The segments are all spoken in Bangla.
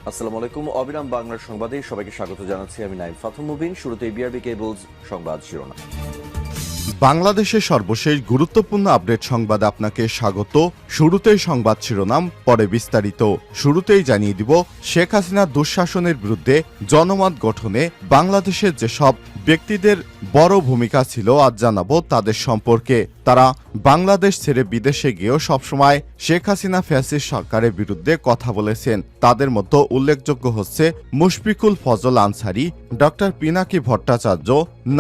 আসসালামু আলাইকুম। অবিরাম বাংলার সংবাদে সবাইকে স্বাগত জানাচ্ছি। আমি নাইম ফাথুম মুবিন। শুরুতেই বিআরবি কেবলস সংবাদ শিরোনাম। বাংলাদেশের সর্বশেষ গুরুত্বপূর্ণ আপডেট সংবাদে আপনাকে স্বাগত। শুরুতেই সংবাদ শিরোনাম, পরে বিস্তারিত। শুরুতেই জানিয়ে দিব, শেখ হাসিনার দুঃশাসনের বিরুদ্ধে জনমত গঠনে বাংলাদেশের যেসব ব্যক্তিদের বড় ভূমিকা ছিল আজ জানাবো তাদের সম্পর্কে। তারা বাংলাদেশ ছেড়ে বিদেশে গিয়েও সবসময় শেখ হাসিনা ফ্যাসিস্ট সরকারের বিরুদ্ধে কথা বলেছেন। তাদের মধ্যে উল্লেখযোগ্য হচ্ছে মুশফিকুল ফজল আনসারী, ডক্টর পিনাকি ভট্টাচার্য,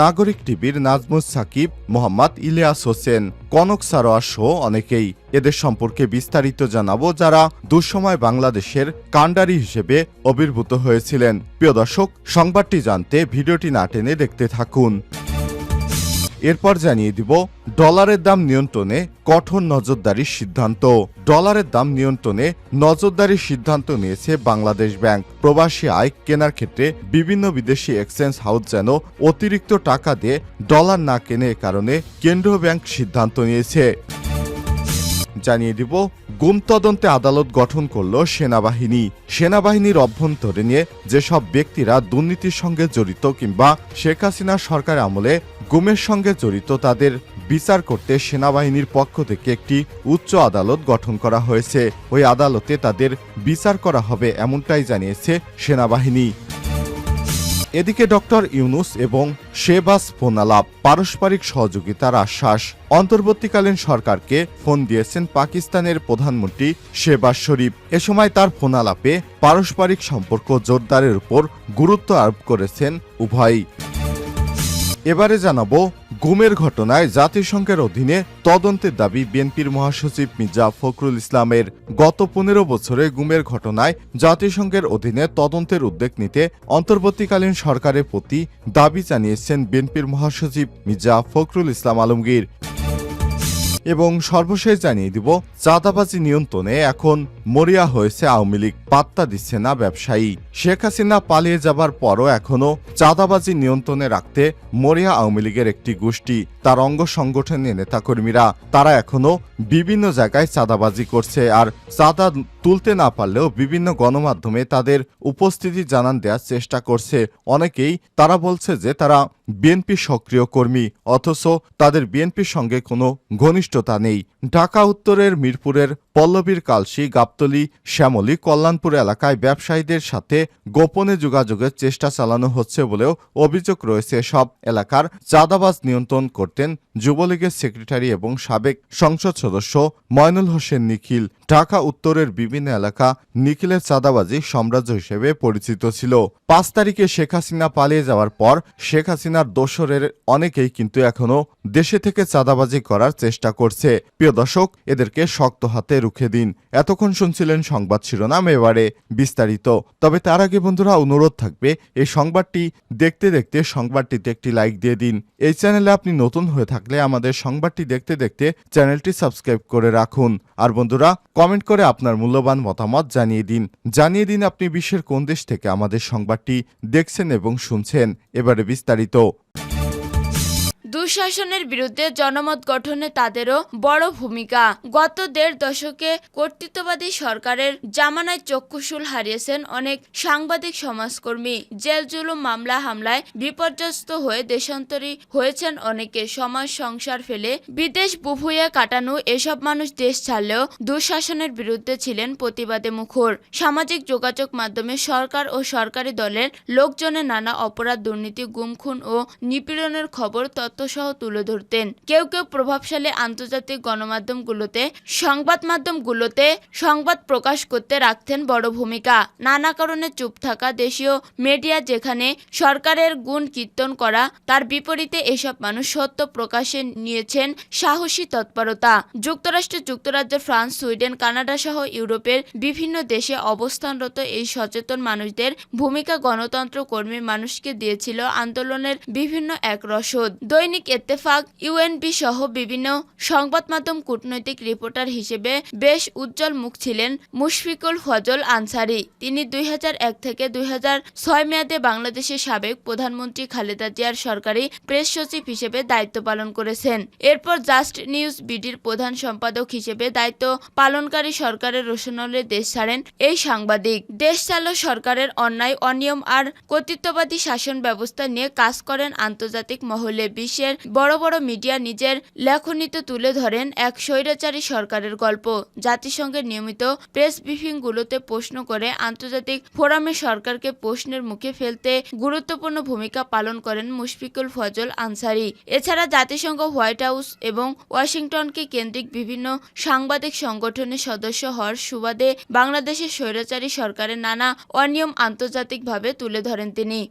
নাগরিক টিভির নাজমুস সাকিব, মোহাম্মদ ইলিয়াস হোসেন, কনক সারোয়ার সহ অনেকেই। এদের সম্পর্কে বিস্তারিত জানাবো, যারা দুঃসময় বাংলাদেশের কাণ্ডারি হিসেবে আবির্ভূত হয়েছিলেন। প্রিয় দর্শক, সংবাদটি জানতে ভিডিওটি না টেনে দেখতে থাকুন। এরপর জানিয়ে দিব, ডলারের দাম নিয়ন্ত্রণে কঠোর নজরদারির সিদ্ধান্ত। ডলারের দাম নিয়ন্ত্রণে নজরদারির সিদ্ধান্ত নিয়েছে বাংলাদেশ ব্যাংক। প্রবাসী আয় কেনার ক্ষেত্রে বিভিন্ন বিদেশি এক্সচেঞ্জ হাউস যেন অতিরিক্ত টাকা দিয়ে ডলার না কেনে, কারণে কেন্দ্রীয় ব্যাংক সিদ্ধান্ত নিয়েছে। জানিয়ে দিব, গুম তদন্তে আদালত গঠন করল সেনাবাহিনী। সেনাবাহিনীর অভ্যন্তরীণে যেসব ব্যক্তিরা দুর্নীতির সঙ্গে জড়িত কিংবা শেখ হাসিনা সরকার আমলে গুমের সঙ্গে জড়িত তাদের বিচার করতে সেনাবাহিনীর পক্ষ থেকে একটি উচ্চ আদালত গঠন করা হয়েছে। ওই আদালতে তাদের বিচার করা হবে, এমনটাই জানিয়েছে সেনাবাহিনী। এদিকে ডক্টর ইউনুস এবং শেহবাজ ফোন আলাপ, পারস্পরিক সহযোগিতার আশ্বাস। অন্তর্বর্তীকালীন সরকারকে ফোন দিয়েছেন পাকিস্তানের প্রধানমন্ত্রী শেহবাজ শরীফ। এ সময় তার ফোন আলাপে পারস্পরিক সম্পর্ক জোরদারের উপর গুরুত্ব আরোপ করেছেন উভয়ই। এবারে জানাবো, গুমের ঘটনায় জাতিসংঘের অধীনে তদন্তের দাবি বিএনপির মহাসচিব মির্জা ফখরুল ইসলামের। গত 15 বছরে গুমের ঘটনায় জাতিসংঘের অধীনে তদন্তের উদ্যোগ নিতে অন্তর্বর্তীকালীন সরকারের প্রতি দাবি জানিয়েছেন বিএনপির মহাসচিব মির্জা ফখরুল ইসলাম আলমগীর। এবং সর্বশেষ জানিয়ে দিব, চাঁদাবাজি নিয়ন্ত্রণে এখন মরিয়া হয়েছে আওয়ামী লীগ, পাত্তা দিচ্ছে না ব্যবসায়ী। শেখ হাসিনা পালিয়ে যাবার পরও এখনও চাঁদাবাজি নিয়ন্ত্রণে রাখতে মরিয়া আওয়ামী লীগের একটি গোষ্ঠী, তার অঙ্গ সংগঠনের নেতাকর্মীরা, তারা এখনও বিভিন্ন জায়গায় চাঁদাবাজি করছে। আর চাঁদা তুলতে না পারলেও বিভিন্ন গণমাধ্যমে তাদের উপস্থিতি জানান দেওয়ার চেষ্টা করছে অনেকেই। তারা বলছে যে তারা বিএনপি সক্রিয় কর্মী, অথচ তাদের বিএনপির সঙ্গে কোনো ঘনিষ্ঠতা নেই। ঢাকা উত্তরের মিরপুরের পল্লবীর কালশী, গাবতলী, শ্যামলী, কল্যাণপুর এলাকায় ব্যবসায়ীদের সাথে গোপনে যোগাযোগের চেষ্টা চালানো হচ্ছে বলেও অভিযোগ রয়েছে। সব এলাকার চাঁদাবাজ নিয়ন্ত্রণ করতেন যুবলীগের সেক্রেটারি এবং সাবেক সংসদ সদস্য ময়নুল হোসেন নিখিল। ঢাকা উত্তরের বিভিন্ন এলাকা নিখিলের চাঁদাবাজি সাম্রাজ্য হিসেবে পরিচিত ছিল। 5 তারিখে শেখ হাসিনা পালিয়ে যাওয়ার পর শেখ হাসিনার দোসরের অনেকেই কিন্তু এখনো দেশে থেকে চাঁদাবাজি করার চেষ্টা করছে। প্রিয় দর্শক, এদেরকে শক্ত হাতে রুখে দিন। এতক্ষণ শুনছিলেন সংবাদ শিরোনাম, এবারে বিস্তারিত। তবে তার আগে বন্ধুরা, অনুরোধ থাকবে এই সংবাদটি দেখতে দেখতে সংবাদটিতে একটি লাইক দিয়ে দিন। এই চ্যানেলে আপনি নতুন হয়ে থাকলে আমাদের সংবাদটি দেখতে দেখতে চ্যানেলটি সাবস্ক্রাইব করে রাখুন। আর বন্ধুরা, কমেন্ট করে আপনার মূল্যবান মতামত জানিয়ে দিন আপনি বিশ্বের কোন দেশ থেকে আমাদের সংবাদটি দেখছেন এবং শুনছেন। এবারে বিস্তারিত। দুঃশাসনের বিরুদ্ধে জনমত গঠনে তাদেরও বড় ভূমিকা। গত 1.5 দশকে কর্তৃত্ববাদী সরকারের জামানায় চক্ষুশূল হারিয়েছেন অনেক সাংবাদিক, সমাজকর্মী। জেল জুলুম, মামলা হামলায় বিপর্যস্ত হয়ে দেশান্তরী হয়েছেন অনেকে। সমাজ সংসার ফেলে বিদেশ বুভুয়ে কাটানো এসব মানুষ দেশ ছাড়লেও দুঃশাসনের বিরুদ্ধে ছিলেন প্রতিবাদে মুখর। সামাজিক যোগাযোগ মাধ্যমে সরকার ও সরকারি দলের লোকজনের নানা অপরাধ, দুর্নীতি, গুম, খুন ও নিপীড়নের খবর সহ তুলে ধরতেন। কেউ কেউ প্রভাবশালী আন্তর্জাতিক গণমাধ্যমগুলোতে, সংবাদ প্রকাশ করতে রাখতেন বড় ভূমিকা। নানা কারণে চুপ থাকা দেশীয় মিডিয়া যেখানে সরকারের গুণ কীর্তন করা, তার বিপরীতে এসব মানুষ সত্য প্রকাশে নিয়েছেন সাহসী তৎপরতা। যুক্তরাজ্য, ফ্রান্স, সুইডেন, কানাডা সহ ইউরোপের বিভিন্ন দেশে অবস্থানরত এই সচেতন মানুষদের ভূমিকা গণতন্ত্র কর্মী মানুষকে দিয়েছিল আন্দোলনের বিভিন্ন এক রসদ। দৈনিক দৈনিক ইত্তেফাক, ইউএনবি সহ বিভিন্ন সংবাদ মাধ্যম কূটনৈতিক রিপোর্টার হিসেবে বেশ উজ্জ্বল মুখ ছিলেন মুশফিকুল ফজল আনসারী। তিনি 2001 থেকে 2006 মেয়াদে বাংলাদেশের সাবেক প্রধানমন্ত্রী খালেদা জিয়ার সরকারি প্রেস সচিব হিসেবে দায়িত্ব পালন করেছেন। এরপর জাস্ট নিউজ বিডির প্রধান সম্পাদক হিসেবে দায়িত্ব পালনকারী সরকারের রোশনলে দেশ ছাড়েন এই সাংবাদিক। দেশ চালানো সরকারের অন্যায়, অনিয়ম আর কর্তৃত্ববাদী শাসন ব্যবস্থা নিয়ে কাজ করেন আন্তর্জাতিক মহলে। বিশ্বের বড় বড় মিডিয়া নিজের লেখনীতে তুলে ধরেন এক স্বৈরাচারী সরকারের গল্প। জাতিসংঘের নিয়মিত প্রেস ব্রিফিংগুলোতে প্রশ্ন করে আন্তর্জাতিক ফোরামে সরকারকে প্রশ্নের মুখে ফেলতে গুরুত্বপূর্ণ ভূমিকা পালন করেন মুশফিকুল ফজল আনসারী। এছাড়া জাতিসংঘ, হোয়াইট হাউস এবং ওয়াশিংটনকে কেন্দ্রিক বিভিন্ন সাংবাদিক সংগঠনের সদস্য হওয়ার সুবাদে বাংলাদেশের স্বৈরাচারী সরকারের নানা অনিয়ম আন্তর্জাতিকভাবে তুলে ধরেন তিনি।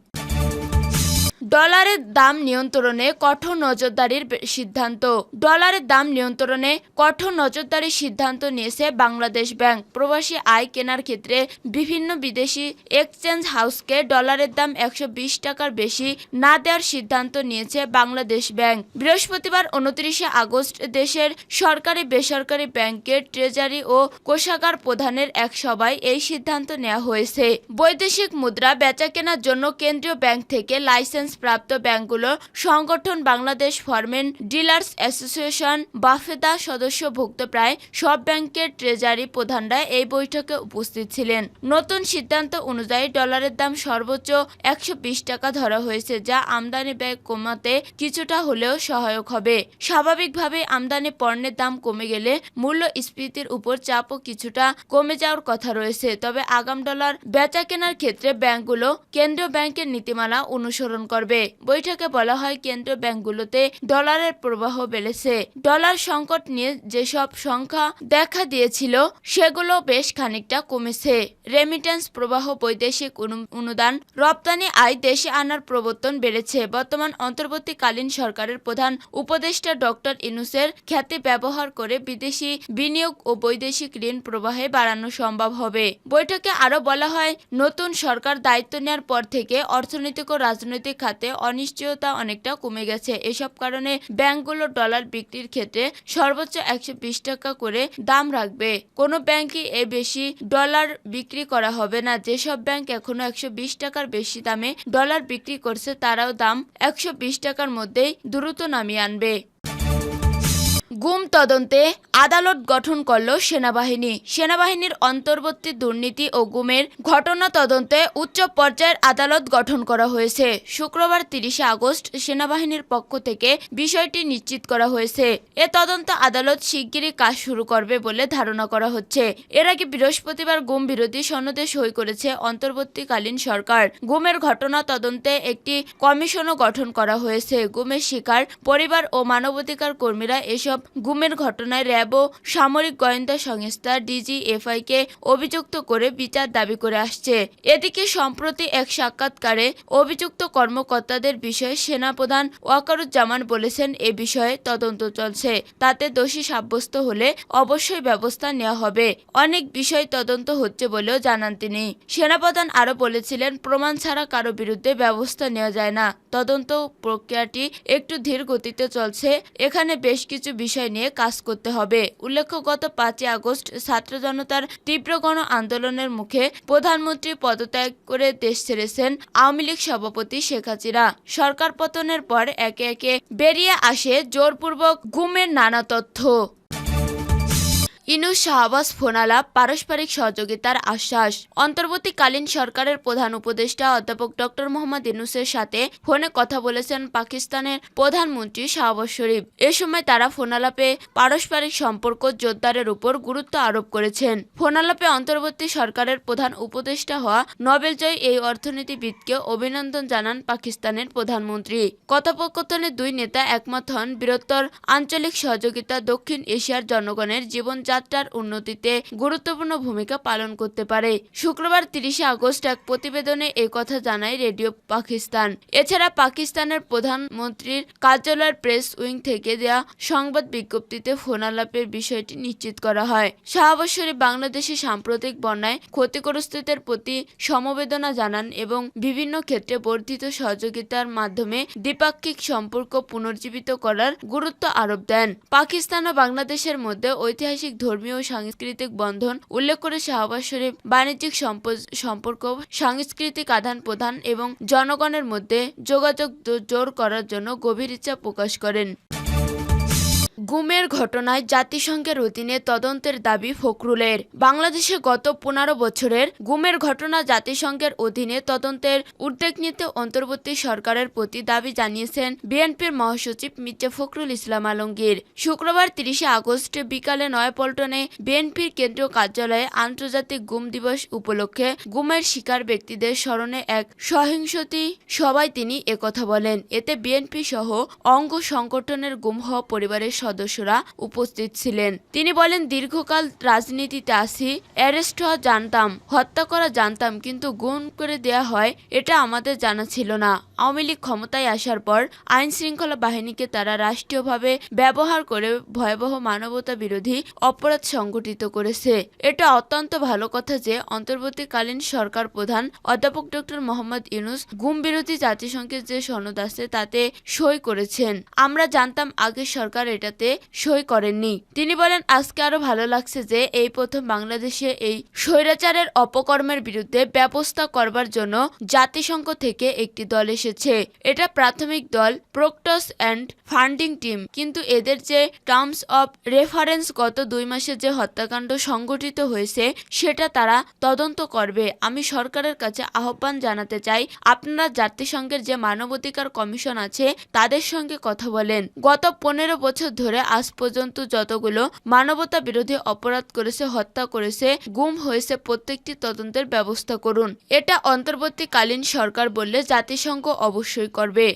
ডলারের দাম নিয়ন্ত্রণে কঠোর নজরদারির সিদ্ধান্ত। ডলারের দাম নিয়ন্ত্রণে কঠোর নজরদারির সিদ্ধান্ত নিয়েছে বাংলাদেশ ব্যাংক। প্রবাসী আয় কেনার ক্ষেত্রে বিভিন্ন বিদেশি এক্সচেঞ্জ হাউসকে ডলারের দাম 120 টাকার বেশি না দেওয়ার সিদ্ধান্ত নিয়েছে বাংলাদেশ ব্যাংক। বৃহস্পতিবার 29 আগস্ট দেশের সরকারি বেসরকারি ব্যাংকের ট্রেজারি ও কোষাগার প্রধানের এক সভায় এই সিদ্ধান্ত নেওয়া হয়েছে। বৈদেশিক মুদ্রা বেচাকেনার জন্য কেন্দ্রীয় ব্যাংক থেকে লাইসেন্স প্রাপ্ত ব্যাংকগুলোর সংগঠন বাংলাদেশ ফরেন ডিলার্স অ্যাসোসিয়েশন বাফেদা সদস্যভুক্ত প্রায় সব ব্যাংকের ট্রেজারি প্রধানরা এই বৈঠকে উপস্থিত ছিলেন। নতুন সিদ্ধান্ত অনুযায়ী ডলারের দাম সর্বোচ্চ 120 টাকা ধরা হয়েছে, যা আমদানি ব্যয় কমাতে কিছুটা হলেও সহায়ক হবে। স্বাভাবিকভাবে আমদানি পণ্যের দাম কমে গেলে মূল্যস্ফীতির উপর চাপও কিছুটা কমে যাওয়ার কথা রয়েছে। তবে আগাম ডলার বেচা কেনার ক্ষেত্রে ব্যাংকগুলো কেন্দ্রীয় ব্যাংকের নীতিমালা অনুসরণ করবে। বৈঠকে বলা হয়, কেন্দ্রীয় ব্যাংকগুলোতে ডলারের প্রবাহ বেড়েছে। ডলার সংকট নিয়ে যেসব সংখ্যা দেখা দিয়েছিল সেগুলো বেশ খানিকটা কমেছে। রেমিটেন্স প্রবাহ, বৈদেশিক অনুদান, রপ্তানি আয়, দেশে আনার প্রবর্তন বেড়েছে। বর্তমান অন্তর্বর্তীকালীন সরকারের প্রধান উপদেষ্টা ডক্টর ইউনূসের খ্যাতি ব্যবহার করে বিদেশি বিনিয়োগ ও বৈদেশিক ঋণ প্রবাহে বাড়ানো সম্ভব হবে। বৈঠকে আরও বলা হয়, নতুন সরকার দায়িত্ব নেওয়ার পর থেকে অর্থনৈতিক ও রাজনৈতিক খাতে অনিশ্চয়তা অনেকটা কমে গেছে। এসব কারণে ব্যাংকগুলো ডলার বিক্রির ক্ষেত্রে সর্বোচ্চ 120 টাকা করে দাম রাখবে। কোনো ব্যাংকই এ বেশি ডলার বিক্রি করা হবে না। যেসব ব্যাংক এখনো 120 টাকার বেশি দামে ডলার বিক্রি করছে তারাও দাম 120 টাকার মধ্যেই দ্রুত নামিয়ে আনবে। গুম তদন্তে আদালত গঠন করল সেনাবাহিনী। সেনাবাহিনীর অন্তর্বর্তী দুর্নীতি ও গুমের ঘটনা তদন্তে উচ্চ পর্যায়ের আদালত গঠন করা হয়েছে। শুক্রবার 30 আগস্ট সেনাবাহিনীর পক্ষ থেকে বিষয়টি নিশ্চিত করা হয়েছে। এ তদন্ত আদালত শিগগিরই কাজ শুরু করবে বলে ধারণা করা হচ্ছে। এর আগে বৃহস্পতিবার গুম বিরোধী সনদে সই করেছে অন্তর্বর্তীকালীন সরকার। গুমের ঘটনা তদন্তে একটি কমিশনও গঠন করা হয়েছে। গুমের শিকার পরিবার ও মানবাধিকার কর্মীরা এসব গুমের ঘটনায় র্যাব ও সামরিক গোয়েন্দা সংস্থা ডিজিএফআইকে অভিযুক্ত করে বিচার দাবি করে আসছে। এদিকে সম্প্রতি এক সাক্ষাৎকারে অভিযুক্ত কর্মকর্তাদের বিষয়ে সেনাপ্রধান ওয়াকারুজ্জামান বলেছেন, এ বিষয়ে তদন্ত চলছে, তাতে দোষী সাব্যস্ত হলে অবশ্যই ব্যবস্থা নেওয়া হবে। অনেক বিষয় তদন্ত হচ্ছে বলেও জানান তিনি। সেনাপ্রধান আরও বলেছিলেন, প্রমাণ ছাড়া কারো বিরুদ্ধে ব্যবস্থা নেওয়া যায় না। তদন্ত প্রক্রিয়াটি একটু ধীর গতিতে চলছে। এখানে বেশ কিছু বিষয় নিয়ে কাজ করতে হবে। উল্লেখ্য, গত 5 আগস্ট ছাত্র জনতার তীব্র গণ আন্দোলনের মুখে প্রধানমন্ত্রী পদত্যাগ করে দেশ ছেড়েছেন আওয়ামী লীগ সভাপতি শেখ হাসিনা। সরকার পতনের পর একে একে বেরিয়ে আসে জোরপূর্বক গুমের নানা তথ্য। ইউনূস শাহবাজ ফোনালাপ, পারস্পরিক সহযোগিতার আশ্বাস। অন্তর্বর্তীকালীন সরকারের প্রধান উপদেষ্টা অধ্যাপক ডক্টর মোহাম্মদ ইউনূসের সাথে ফোনে কথা বলেছেন পাকিস্তানের প্রধানমন্ত্রী শাহবাজ শরীফ। এ সময় তারা ফোনালাপে পারস্পরিক সম্পর্ক জোরদারের উপর গুরুত্ব আরোপ করেছেন। ফোনালাপে অন্তর্বর্তী সরকারের প্রধান উপদেষ্টা হওয়া নোবেলজয়ী এই অর্থনীতিবিদকে অভিনন্দন জানান পাকিস্তানের প্রধানমন্ত্রী। কথোপকথনে দুই নেতা একমত হন বৃহত্তর আঞ্চলিক সহযোগিতা, দক্ষিণ এশিয়ার জনগণের জীবনযাত্রা জীবনযাত্রার উন্নতিতে গুরুত্বপূর্ণ ভূমিকা পালন করতে পারে। শুক্রবার 30 আগস্ট এক প্রতিবেদনে এই কথা জানায় রেডিও পাকিস্তান। এছাড়া পাকিস্তানের প্রধানমন্ত্রীর কার্যালয়ের প্রেস উইং থেকে দেয়া সংবাদ বিজ্ঞপ্তিতে ফোন আলাপের বিষয়টি নিশ্চিত করা হয়। শাহবাজ শরীফ বাংলাদেশে সাম্প্রতিক বন্যায় ক্ষতিগ্রস্তদের প্রতি সমবেদনা জানান এবং বিভিন্ন ক্ষেত্রে বর্ধিত সহযোগিতার মাধ্যমে দ্বিপাক্ষিক সম্পর্ক পুনর্জীবিত করার গুরুত্ব আরোপ দেন। পাকিস্তান ও বাংলাদেশের মধ্যে ঐতিহাসিক ধর্মীয় ও সাংস্কৃতিক বন্ধন উল্লেখ করে শাহবাজ শরীফ বাণিজ্যিক সম্পর্ক, সাংস্কৃতিক আদান-প্রদান এবং জনগণের মধ্যে যোগাযোগ জোর করার জন্য গভীর ইচ্ছা প্রকাশ করেন। গুমের ঘটনায় জাতিসংঘের অধীনে তদন্তের দাবি ফখরুলের। বাংলাদেশে গত 15 বছরের গুমের ঘটনা জাতিসংঘের অধীনে তদন্তের উদ্যোগ নিতে অন্তর্বর্তী সরকারের প্রতি দাবি জানিয়েছেন বিএনপির মহাসচিব মির্জা ফখরুল ইসলাম আলমগীর। শুক্রবার 30 আগস্ট বিকালে নয়াপল্টনে বিএনপির কেন্দ্রীয় কার্যালয়ে আন্তর্জাতিক গুম দিবস উপলক্ষে গুমের শিকার ব্যক্তিদের স্মরণে এক সহিংসতি সভায় তিনি একথা বলেন। এতে বিএনপি সহ অঙ্গ সংগঠনের গুম হওয়া পরিবারের সদস্যরা উপস্থিত ছিলেন। তিনি বলেন, দীর্ঘকাল রাজনীতিতে আছি, অ্যারেস্ট হওয়া জানতাম, হত্যা করা জানতাম, কিন্তু গুম করে দেয়া হয় এটা আমাদের জানা ছিল না। আওয়ামী লীগ ক্ষমতায় আসার পর আইন শৃঙ্খলা বাহিনীকে তারা রাষ্ট্রীয়ভাবে ব্যবহার করে ভয়াবহ মানবতা বিরোধী অপরাধ সংগঠিত করেছে। এটা অত্যন্ত ভালো কথা যে অন্তর্বর্তীকালীন সরকার প্রধান অধ্যাপক ডক্টর মোহাম্মদ ইউনূস গুম বিরোধী জাতিসংঘের যে সনদ আছে তাতে সই করেছেন। আমরা জানতাম আগের সরকার এটাতে সই করেননি। তিনি বলেন, আজকে আরো ভালো লাগছে যে এই প্রথম বাংলাদেশে এই স্বৈরাচারের অপকর্মের বিরুদ্ধে ব্যবস্থা করবার জন্য জাতিসংঘ থেকে একটি দল এসেছে। এটা প্রাথমিক দল, প্রক্টস অ্যান্ড ফান্ডিং টিম, কিন্তু এদের যে টার্মস অব রেফারেন্স গত 2 মাসে যে হত্যাকাণ্ড সংঘটিত হয়েছে সেটা তারা তদন্ত করবে। আমি সরকারের কাছে আহ্বান জানাতে চাই, আপনারা জাতিসংঘের যে মানবাধিকার কমিশন আছে তাদের সঙ্গে কথা বলেন। গত 15 বছর ধরে আজ পর্যন্ত যতগুলো মানবতা বিরোধী অপরাধ করেছে, হত্যা করেছে, গুম হয়েছে, প্রত্যেকটি তদন্তের ব্যবস্থা করুন। এটা অন্তর্বর্তীকালীন সরকার বললে জাতিসংঘ অবশ্যই করবে।